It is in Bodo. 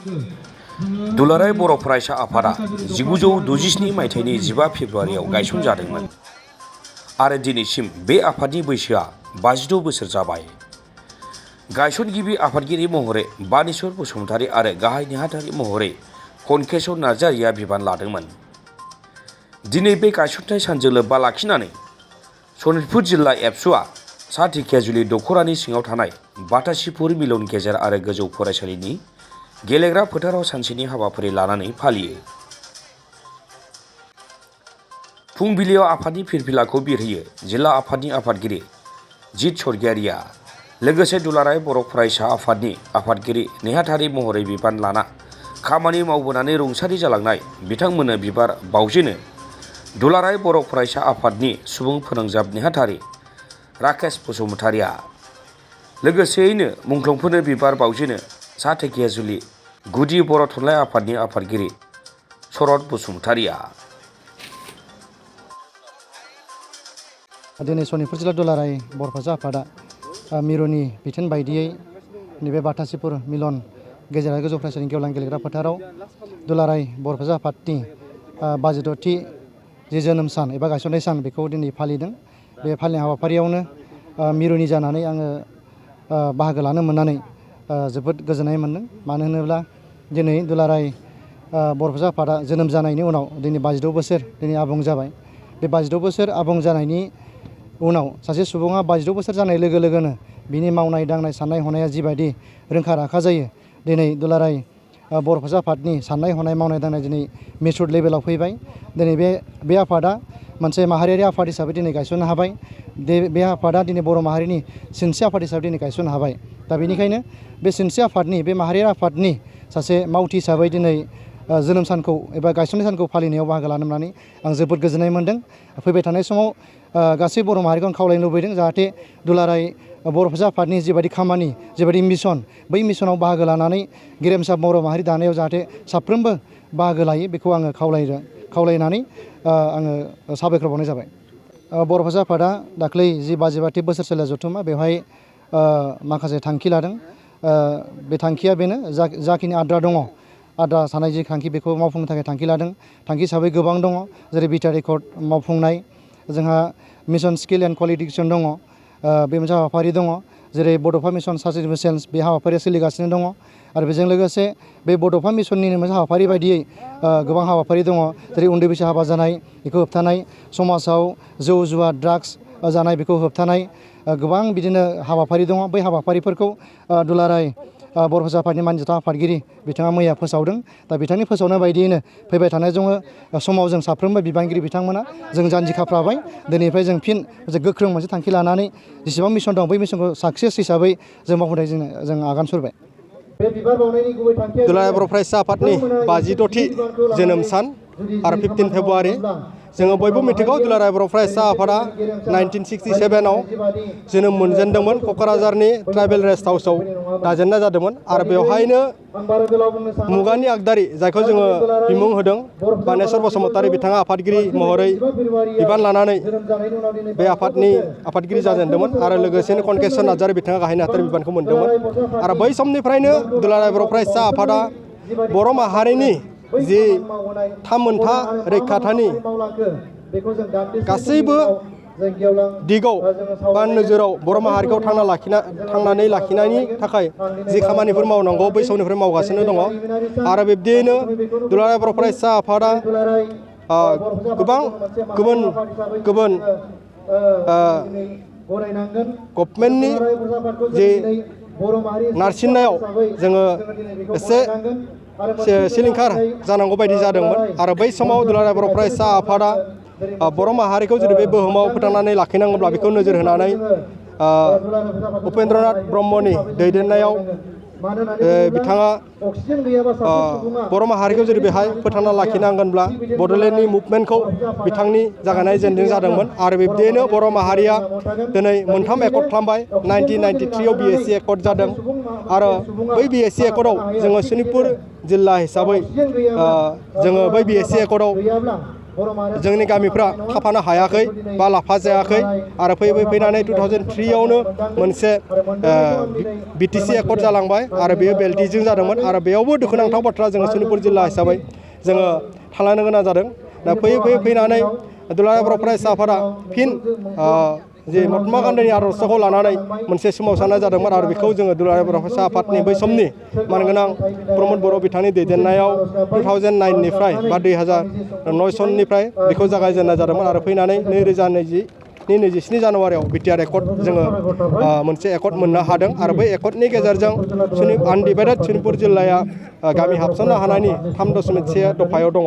दुलाराय बर' फरायसा आफादा 1967 मायथाइनि 15 फेब्रुवारियाव गायसनजादोंमोन आरो दिनैसिम बे आफादनि बैसोआ 52 बोसोर जाबाय। गायसनगिरि आफादगिरि महरै बानेश्वर बसुमतारी आरो गाहाय नेहाथारि महरै कनकेश्वर नार्जारिया बिबान लादोंमोन। दिनै बे गायसनथाय सानजों लोब्बा लाखिनानै सनितपुर जिल्ला एबसुआ सा ढेकियाजुलि दख'रानि सिङाव थानाय बातासिपुर मिलन गेजेर आरो गोजौ फरायसालिनि गेलेग्रा फोथाराव सानसेनि हाबाफारि लानानै फालियो। फुंबिलियाव आफादनि फिरफिलाखौ बिरहोयो जिल्ला आफादनि आफादगिरि जित सरगियारिया। लोगोसे दुलाराय बर' फरायसा आफादनि आफादगिरि नेहाथारि महरै बिबान लाना खामानि मावबोनानै रुंसारि जालांनाय बिथांमोननो बिबार बावजेनो दुलाराय बर' फरायसा आफादनि सुबुं फोनांजाब नेहाथारि राकेश बसुमतारीया। लोगोसेयैनो मुंख्लंफोरनो बिबार बावजेनो सा ढेकियाजुलि गुदि बर' थुनलाइ आफादनि आफादगिरि शरत बसुमतारीया। दिनै सनितपुर जिल्ला दुलाराय बर' फरायसा आफादा मिरुनि बिथोन बायदियै नैबे बातासिपुर मिलन गेजेर आरो गोजौ फरायसालिनि गेवलां गेलेग्रा फोथाराव दुलाराय बर' फरायसा आफादनि 52थि जे जोनोम सान एबा गायसननाय सान बेखौ दिनै फालिदों। बे फालिनाय हाबाफारियावनो मिरुनि जानानै आङो बाहागो लानो मोननानै जोबोद गोजोननाय मोन्दों। मानो होनोब्ला दिनै दुलाराय बर' फरायसा आफादा जोनोम जानायनि उनाव दिनै 52 बोसोर दिनै आबुं जाबाय। बे 52 बोसोर आबुं जानायनि उनाव सासे सुबुङा 52 बोसोर जानाय लोगो लोगोनो बिनि मावनाय दांनाय साननाय हनाया जिबायदि रोंखा राखा जायो, दिनै दुलाराय बर' फरायसा आफादनि साननाय हनाय मावनाय दांनाय दिनै मेचुर लेभेलाव फैबाय। दिनै बे आफादा मोनसे माहारियारि आफाद हिसाबै दिनै गायसननो हाबाय। बे आफादा दिनै बर' माहारिनि सिनस्रि आफाद हिसाबै दिनै गायसननो हाबाय। दा बेनिखायनो बे सिनस्रि आफादनि बे माहारियारि आफादनि सासे मावथि हिसाबै दिनै जोनोम सानखौ एबा गायसननाय सानखौ फालिनायाव बाहागो लानो मोननानै आं जोबोद गोजोननाय मोन्दों। फैबाय थानाय समाव गासै बर' माहारिखौ आं खावलायनो लुबैदों जाहाथे दुलाराय बर' फरायसा आफादनि जिबायदि खामानि जिबायदि मिशन, बै मिशनाव बाहागो लानानै गेरेमसा बर' माहारि दानायाव जाहाथे साफ्रोमबो बाहागो लायो बेखौ आङो खावलायनानै आङो साबायखर बावनाय जाबाय। बर' फरायसा आफादा दाख्लै जि 52थि बोसोरसालिया जथुम्मा बेवहाय माखासे थांखि लादों। बे थांखिया बेनो जाखिनि आद्रा दङ, आद्रा थानाय जि थांखि बेखौ मावफुंनो थाखाय थांखि लादों। थांखि हिसाबै गोबां दङ, जेरै बिटा रेकर्ड मावफुंनाय, जोंहा मिशन स्किल एन्ड क्वालिफिकेसन दङ, बे मोनसे हाबाफारि दङ। जेरै बड'फा मिशन सार्टिफिकेट सेन्स बे हाबाफारिया सोलिगासिनो दङ। आरो बेजों लोगोसे बे बड'फा मिशननिनो मोनसे हाबाफारि बायदियै गोबां हाबाफारि दङ। जेरै उन्दै बैसो हाबा जानाय बेखौ होबथानाय, समाजाव जौ जुवा ड्राग्स जानाय बेखौ होबथानाय, गोबां बिदिनो हाबाफारि दङ। बै हाबाफारिफोरखौ दुलाराय बर' फरायसा आफादनि मानगोनां आफादगिरि बिथाङा मैया फोसावदों। दा बिथांनि फोसावनाय बायदियैनो फैबाय थानाय समाव जों साफ्रोमबो बिबानगिरि बिथांमोना जों जानजि खाफ्राबाय। दिनैनिफ्राय जों फिन गोख्रों मोनसे थांखि लानानै जेसेबां मिशन दं बै मिशनखौ साक्सेस हिसाबै जों मावफुंनाय जों आगान सुरबाय। दुलाराय बर' फरायसा आफादनि 52थि जोनोम सान आरो 15 फेब्रुवारि जोङो बयबो मिथिगौ दुलाराय बर' फरायसा आफादा 1967आव जोनोम मोनजेनदोंमोन। क'क्राझारनि ट्राइबेल रेस्ट हाउसआव दाजेननाय जादोंमोन आरो बेवहायनो मुगानि आगदारि जायखौ जोङो बिमुं होदों बानेश्वर बसुमतारी बिथाङा आफादगिरि महरै बिबान लानानै बे आफादनि आफादगिरि जाजेनदोंमोन आरो लोगोसेनो कनकेश्वर नार्जारी बिथाङा गाहाय नेहाथारि बिबानखौ मोनदोंमोन। आरो बै समनिफ्रायनो दुलाराय बर' फरायसा आफादा बर' माहारिनि जि थामोनथा रैखाथानि गासैबो दिगाव बा नोजोराव बर' माहारिखौ थांनानै लाखिनायनि थाखाय जि खामानिफोर मावनांगौ बै समनिफ्राय मावगासिनो दङ। आरो बिब्दियैनो दुलाराय बर' फरायसा आफादा गोबां गुबुन गभर्नमेन्टनि जे नारसिननायाव जोङो एसे सिलिंखार जानांगौ बायदि जादोंमोन आरो बै समाव दुलाराय बर' फरायसा आफादा बर' माहारिखौ जुदि बे बुहुमाव फोथांनानै लाखिनांगौब्ला बेखौ नोजोर होनानै उपेन्द्रनाथ ब्रह्मनि दैदेननायाव बिथाङा बर' माहारिखौ जुदि बेहाय फोथांना लाखिनांगोनब्ला बड'लेण्डनि मुभमेन्टखौ बिथांनि जागायनाय जेनदों जादोंमोन। आरो बिब्दियैनो बर' माहारिया दिनै मोनथाम एकर्ड खालामबाय। 1993आव BSC एकर्ड जादों आरो बै BSC एकर्डआव जोङो सनितपुर जिल्ला हिसाबै जोङो बै BSC एकर्डआव जोंनि गामिफ्रा थाफानो हायाखै बा लाफा जायाखै आरो फैनानै 2003आवनो मोनसे BTC एकर्ड जालांबाय आरो बेयो बेल्टिजों जादोंमोन आरो बेयावबो दुखुनांथाव बाथ्रा जोङो सनितपुर जिल्ला हिसाबै जोङो थालांनो गोनां जादों दा फैनानै दुलाराय बर' फरायसा आफादा फिन जे महात्मा गान्धीनि आदर्शखौ लानानै मोनसे सोमावसारनाय जादोंमोन आरो बेखौ जोङो दुलाराय बर' फरायसा आफादनि बै समनि मानगोनां प्रमद बर' बिथांनि दैदेननायाव 2009निफ्राय बा 2009 सननिफ्राय बेखौ जागायजेननाय जादोंमोन आरो फैनानै 2027 जानुवारियाव बिटिआर एकर्ड जोङो मोनसे एकर्ड मोननो हादों आरो बै एकर्डनि गेजेरजों आनडिभाइडेड सनितपुर जिल्लाया गामि हाबसननो हानायनि 3.1 दफायाव दङ।